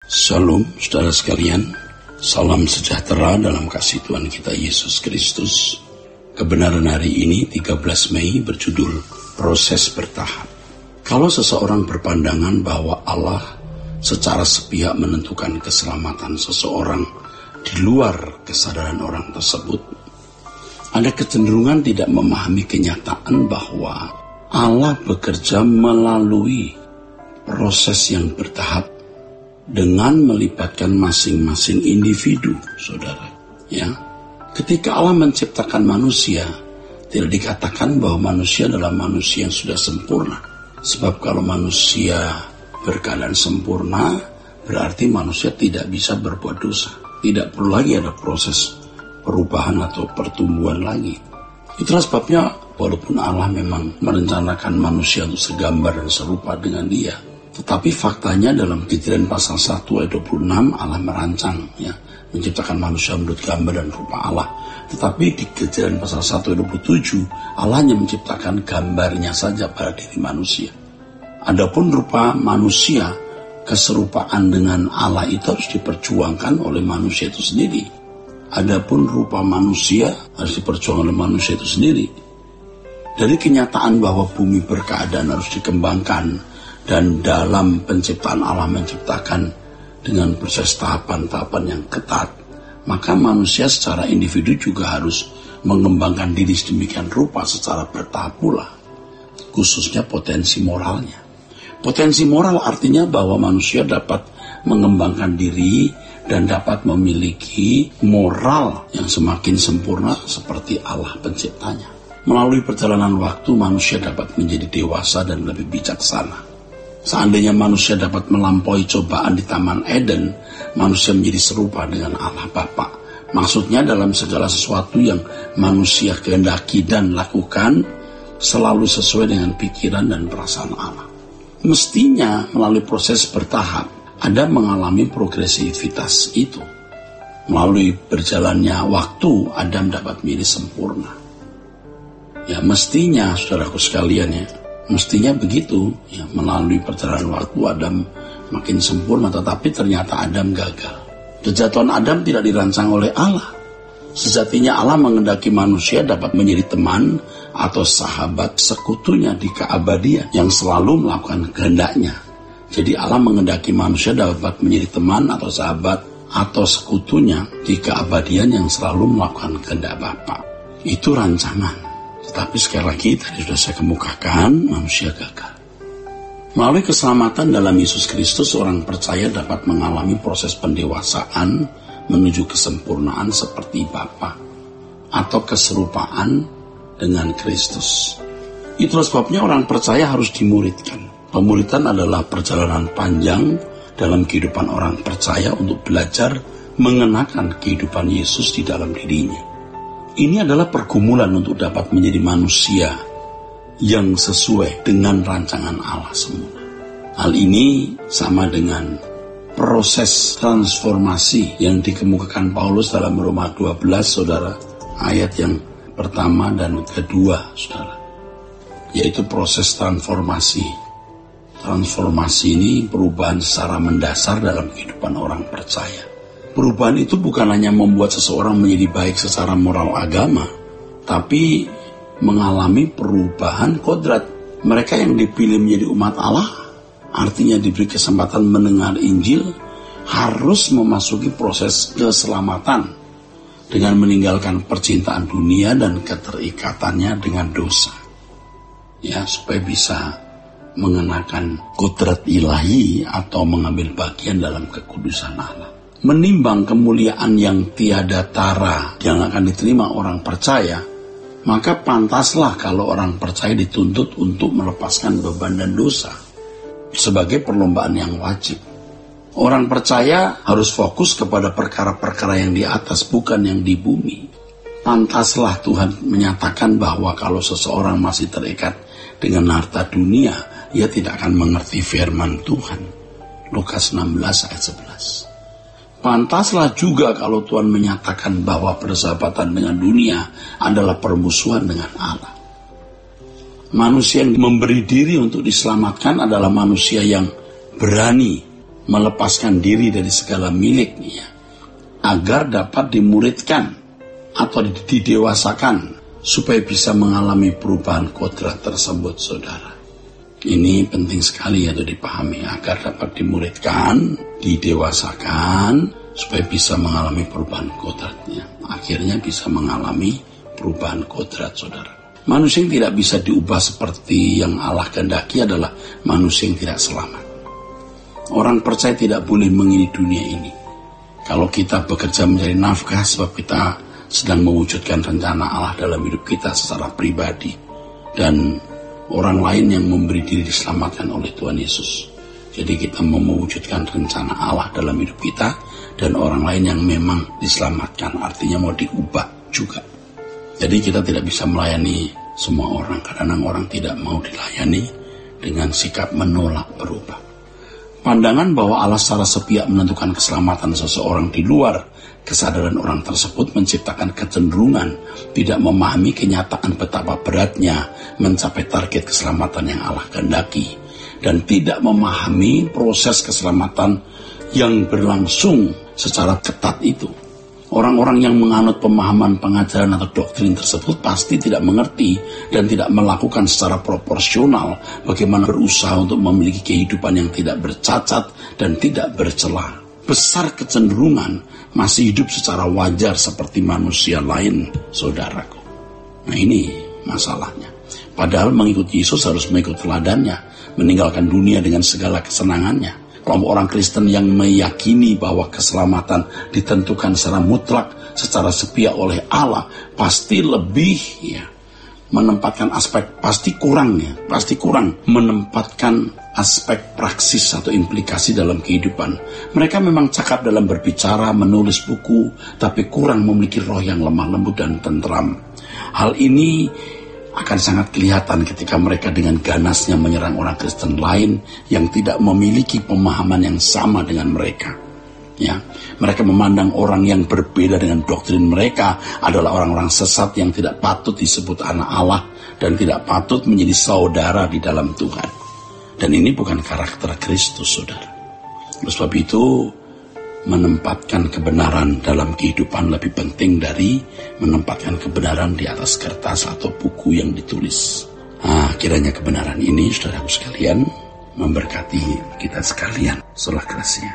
Shalom saudara sekalian, salam sejahtera dalam kasih Tuhan kita Yesus Kristus. Kebenaran hari ini 13 Mei berjudul Proses Bertahap. Kalau seseorang berpandangan bahwa Allah secara sepihak menentukan keselamatan seseorang di luar kesadaran orang tersebut, ada kecenderungan tidak memahami kenyataan bahwa Allah bekerja melalui proses yang bertahap dengan melibatkan masing-masing individu, saudara. Ya, ketika Allah menciptakan manusia, tidak dikatakan bahwa manusia adalah manusia yang sudah sempurna. Sebab kalau manusia berkeadaan sempurna, berarti manusia tidak bisa berbuat dosa. Tidak perlu lagi ada proses perubahan atau pertumbuhan lagi. Itulah sebabnya walaupun Allah memang merencanakan manusia untuk segambar dan serupa dengan Dia, tetapi faktanya dalam Kejadian pasal 1 ayat 26 Allah merancang, menciptakan manusia menurut gambar dan rupa Allah. Tetapi di Kejadian pasal 1 ayat 27 Allah hanya menciptakan gambarnya saja pada diri manusia. Adapun rupa manusia, keserupaan dengan Allah itu harus diperjuangkan oleh manusia itu sendiri. Adapun rupa manusia harus diperjuangkan oleh manusia itu sendiri. Dari kenyataan bahwa bumi berkeadaan harus dikembangkan, dan dalam penciptaan Allah menciptakan dengan proses tahapan-tahapan yang ketat, maka manusia secara individu juga harus mengembangkan diri sedemikian rupa secara bertahap pula, khususnya potensi moralnya. Potensi moral artinya bahwa manusia dapat mengembangkan diri dan dapat memiliki moral yang semakin sempurna seperti Allah penciptanya. Melalui perjalanan waktu, manusia dapat menjadi dewasa dan lebih bijaksana. Seandainya manusia dapat melampaui cobaan di Taman Eden, manusia menjadi serupa dengan Allah Bapa. Maksudnya dalam segala sesuatu yang manusia kehendaki dan lakukan, selalu sesuai dengan pikiran dan perasaan Allah. Mestinya melalui proses bertahap, Adam mengalami progresivitas itu. Melalui berjalannya waktu, Adam dapat menjadi sempurna. Ya, mestinya, saudaraku sekalian, mestinya begitu, melalui perjalanan waktu Adam makin sempurna, tetapi ternyata Adam gagal. Kejatuhan Adam tidak dirancang oleh Allah. Sejatinya Allah menghendaki manusia dapat menjadi teman atau sahabat sekutunya di keabadian yang selalu melakukan kehendaknya. Jadi Allah menghendaki manusia dapat menjadi teman atau sahabat atau sekutunya di keabadian yang selalu melakukan kehendak Bapa. Itu rancangan. Tetapi sekali lagi tadi sudah saya kemukakan, manusia gagal. Melalui keselamatan dalam Yesus Kristus, orang percaya dapat mengalami proses pendewasaan menuju kesempurnaan seperti Bapa atau keserupaan dengan Kristus. Itulah sebabnya orang percaya harus dimuridkan. Pemuridan adalah perjalanan panjang dalam kehidupan orang percaya untuk belajar mengenakan kehidupan Yesus di dalam dirinya. Ini adalah pergumulan untuk dapat menjadi manusia yang sesuai dengan rancangan Allah semula. Hal ini sama dengan proses transformasi yang dikemukakan Paulus dalam Roma 12, saudara, ayat yang pertama dan kedua, saudara, yaitu proses transformasi. Transformasi ini perubahan secara mendasar dalam kehidupan orang percaya. Perubahan itu bukan hanya membuat seseorang menjadi baik secara moral agama, tapi mengalami perubahan kodrat. Mereka yang dipilih menjadi umat Allah, artinya diberi kesempatan mendengar Injil, harus memasuki proses keselamatan dengan meninggalkan percintaan dunia dan keterikatannya dengan dosa. Supaya bisa mengenakan kodrat ilahi atau mengambil bagian dalam kekudusan Allah. Menimbang kemuliaan yang tiada tara yang akan diterima orang percaya, maka pantaslah kalau orang percaya dituntut untuk melepaskan beban dan dosa sebagai perlombaan yang wajib. Orang percaya harus fokus kepada perkara-perkara yang di atas, bukan yang di bumi. Pantaslah Tuhan menyatakan bahwa kalau seseorang masih terikat dengan harta dunia, ia tidak akan mengerti firman Tuhan. Lukas 16 ayat 11. Pantaslah juga kalau Tuhan menyatakan bahwa persahabatan dengan dunia adalah permusuhan dengan Allah. Manusia yang memberi diri untuk diselamatkan adalah manusia yang berani melepaskan diri dari segala miliknya, agar dapat dimuridkan atau didewasakan, supaya bisa mengalami perubahan kodrat tersebut, saudara. Ini penting sekali untuk dipahami, agar dapat dimuridkan, didewasakan, supaya bisa mengalami perubahan kodratnya. Akhirnya bisa mengalami perubahan kodrat, saudara. Manusia yang tidak bisa diubah seperti yang Allah kehendaki adalah manusia yang tidak selamat. Orang percaya tidak boleh mengini dunia ini. Kalau kita bekerja mencari nafkah sebab kita sedang mewujudkan rencana Allah dalam hidup kita secara pribadi, dan orang lain yang memberi diri diselamatkan oleh Tuhan Yesus. Jadi kita mau mewujudkan rencana Allah dalam hidup kita, dan orang lain yang memang diselamatkan, artinya mau diubah juga. Jadi kita tidak bisa melayani semua orang. Kadang orang tidak mau dilayani dengan sikap menolak berubah. Pandangan bahwa Allah secara sepihak menentukan keselamatan seseorang di luar kesadaran orang tersebut menciptakan kecenderungan tidak memahami kenyataan betapa beratnya mencapai target keselamatan yang Allah kehendaki, dan tidak memahami proses keselamatan yang berlangsung secara ketat itu. Orang-orang yang menganut pemahaman pengajaran atau doktrin tersebut pasti tidak mengerti dan tidak melakukan secara proporsional bagaimana berusaha untuk memiliki kehidupan yang tidak bercacat dan tidak bercela. Besar kecenderungan masih hidup secara wajar seperti manusia lain, saudaraku. Nah, ini masalahnya. Padahal mengikuti Yesus harus mengikuti teladannya, meninggalkan dunia dengan segala kesenangannya. Kelompok orang Kristen yang meyakini bahwa keselamatan ditentukan secara mutlak, secara sepihak oleh Allah, pasti lebih menempatkan aspek, pasti kurang menempatkan aspek praksis atau implikasi dalam kehidupan. Mereka memang cakap dalam berbicara, menulis buku, tapi kurang memiliki roh yang lemah lembut dan tentram. Hal ini akan sangat kelihatan ketika mereka dengan ganasnya menyerang orang Kristen lain yang tidak memiliki pemahaman yang sama dengan mereka. Mereka memandang orang yang berbeda dengan doktrin mereka adalah orang-orang sesat yang tidak patut disebut anak Allah dan tidak patut menjadi saudara di dalam Tuhan. Dan ini bukan karakter Kristus, saudara. Oleh sebab itu, menempatkan kebenaran dalam kehidupan lebih penting dari menempatkan kebenaran di atas kertas atau buku yang ditulis. Kiranya kebenaran ini, saudaraku sekalian, memberkati kita sekalian. Salah kasih.